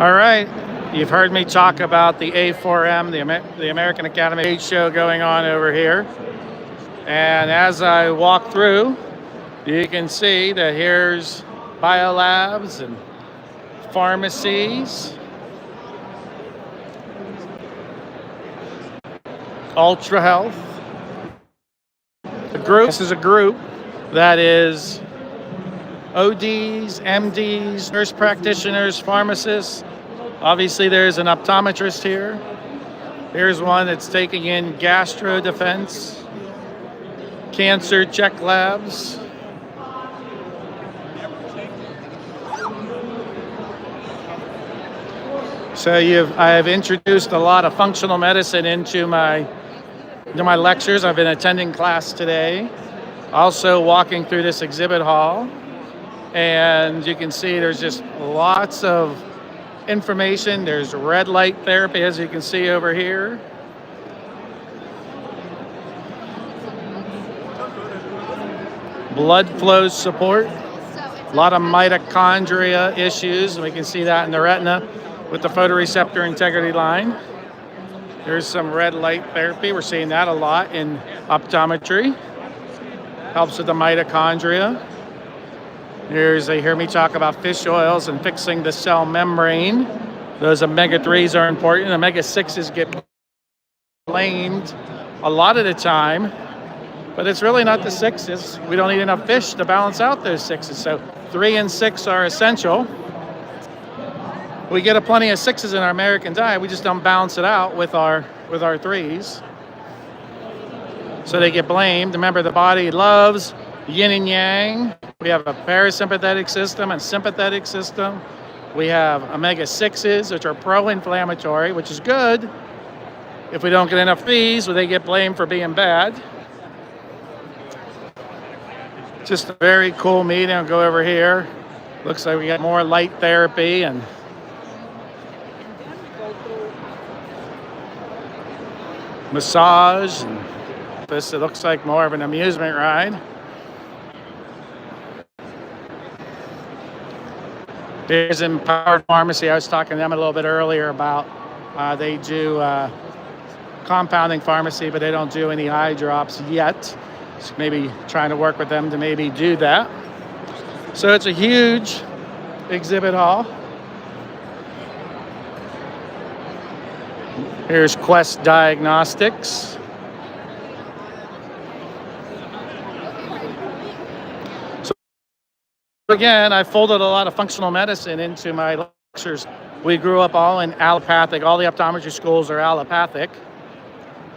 All right, you've heard me talk about the A4M, the American Academy Age Show going on over here. And as I walk through, you can see that here's biolabs and pharmacies, Ultra Health. This is a group that is ODs, MDs, nurse practitioners, pharmacists. Obviously, there's an optometrist here. Here's one that's taking in gastro defense, cancer check labs. So I have introduced a lot of functional medicine into my lectures. I've been attending class today, also walking through this exhibit hall. And you can see there's just lots of information. There's red light therapy, as you can see over here. Blood flow support. A lot of mitochondria issues. We can see that in the retina with the photoreceptor integrity line. There's some red light therapy. We're seeing that a lot in optometry. Helps with the mitochondria. They hear me talk about fish oils and fixing the cell membrane. Those omega-3s are important. Omega-6s get blamed a lot of the time, but it's really not the 6s. We don't eat enough fish to balance out those 6s. So 3 and 6 are essential. We get plenty of 6s in our American diet. We just don't balance it out with our 3s. So they get blamed. Remember, the body loves yin and yang. We have a parasympathetic system and sympathetic system. We have omega-6s, which are pro-inflammatory, which is good. If we don't get enough these, they get blamed for being bad. Just a very cool meeting. I'll go over here. Looks like we got more light therapy and massage. And this, it looks like more of an amusement ride. Here's Empowered Pharmacy. I was talking to them a little bit earlier about they do compounding pharmacy, but they don't do any eye drops yet. So maybe trying to work with them to maybe do that. So it's a huge exhibit hall. Here's Quest Diagnostics. Again, I folded a lot of functional medicine into my lectures. We grew up all in allopathic. All the optometry schools are allopathic.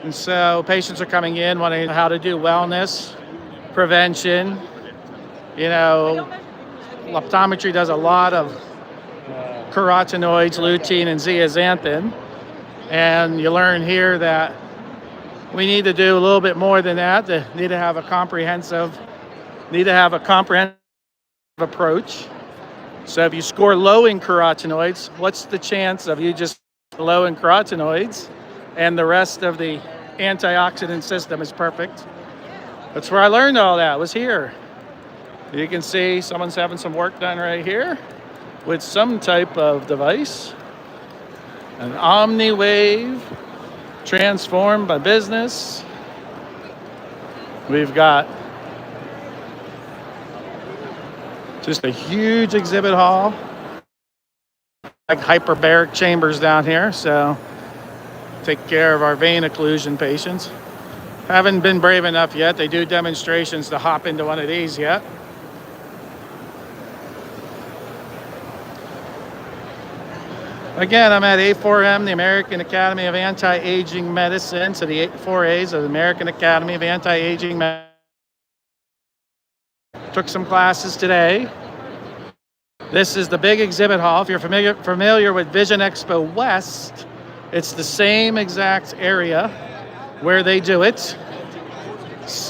And so patients are coming in wanting to know how to do wellness, prevention. You know, optometry does a lot of carotenoids, lutein, and zeaxanthin. And you learn here that we need to do a little bit more than that. Need to have a comprehensive approach. So if you score low in carotenoids, what's the chance of you just low in carotenoids and the rest of the antioxidant system is perfect? That's where I learned all that, was here. You can see someone's having some work done right here with some type of device. An OmniWave transformed by business. We've got just a huge exhibit hall, like hyperbaric chambers down here. So take care of our vein occlusion patients. Haven't been brave enough yet. They do demonstrations to hop into one of these yet. Again, I'm at A4M, the American Academy of Anti-Aging Medicine. So the 4As of the American Academy of Anti-Aging Medicine. Took some classes today. This is the big exhibit hall. If you're familiar with Vision Expo West, it's the same exact area where they do it.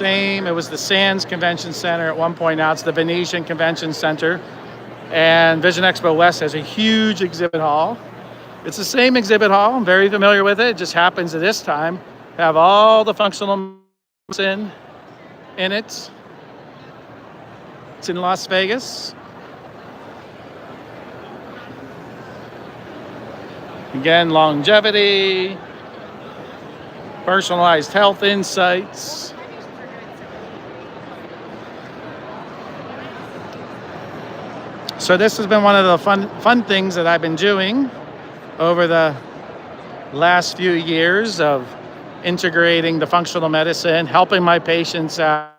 It was the Sands Convention Center at one point. Now it's the Venetian Convention Center. And Vision Expo West has a huge exhibit hall. It's the same exhibit hall. I'm very familiar with it. It just happens at this time have all the functional medicine in it. It's in Las Vegas. Again, longevity, personalized health insights. So this has been one of the fun things that I've been doing over the last few years of integrating the functional medicine, helping my patients out.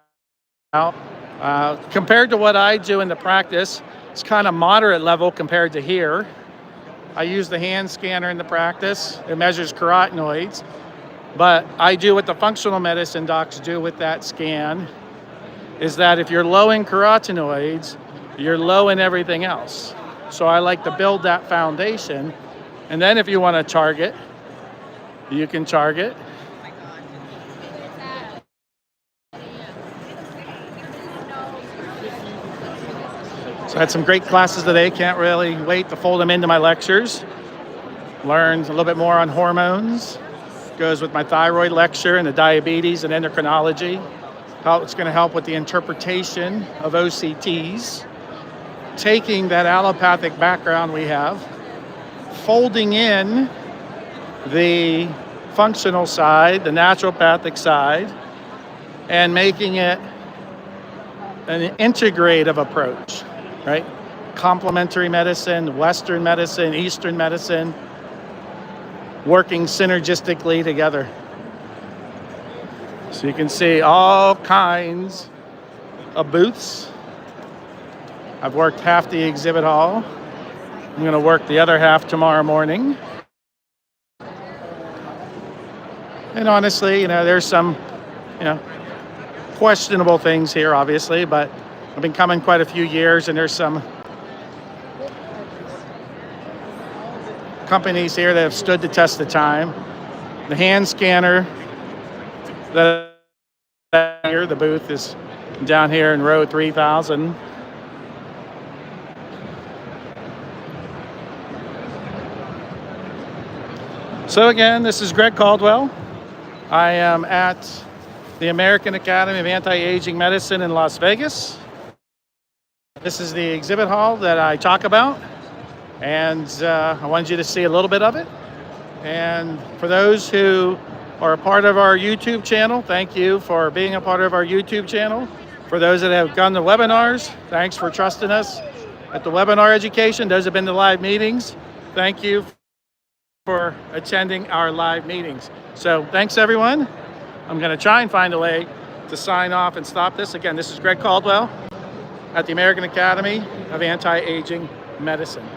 Compared to what I do in the practice, it's kind of moderate level compared to here. I use the hand scanner in the practice. It measures carotenoids. But I do what the functional medicine docs do with that scan, is that if you're low in carotenoids, you're low in everything else. So I like to build that foundation. And then if you want to target, you can target. So I had some great classes today. Can't really wait to fold them into my lectures. Learned a little bit more on hormones. Goes with my thyroid lecture and the diabetes and endocrinology. How it's going to help with the interpretation of OCTs. Taking that allopathic background we have, folding in the functional side, the naturopathic side, and making it an integrative approach, right? Complementary medicine, Western medicine, Eastern medicine, working synergistically together. So you can see all kinds of booths. I've worked half the exhibit hall. I'm going to work the other half tomorrow morning. And honestly, there's some, questionable things here, obviously, but I've been coming quite a few years, and there's some companies here that have stood the test of time. The hand scanner, the booth is down here in row 3000. So again, this is Greg Caldwell. I am at the American Academy of Anti-Aging Medicine in Las Vegas. This is the exhibit hall that I talk about. And I wanted you to see a little bit of it. And for those who are a part of our YouTube channel, thank you for being a part of our YouTube channel. For those that have gone to webinars, thanks for trusting us at the webinar education. Those have been to live meetings. Thank you for attending our live meetings. So thanks everyone. I'm going to try and find a way to sign off and stop this. Again, this is Greg Caldwell at the American Academy of Anti-Aging Medicine.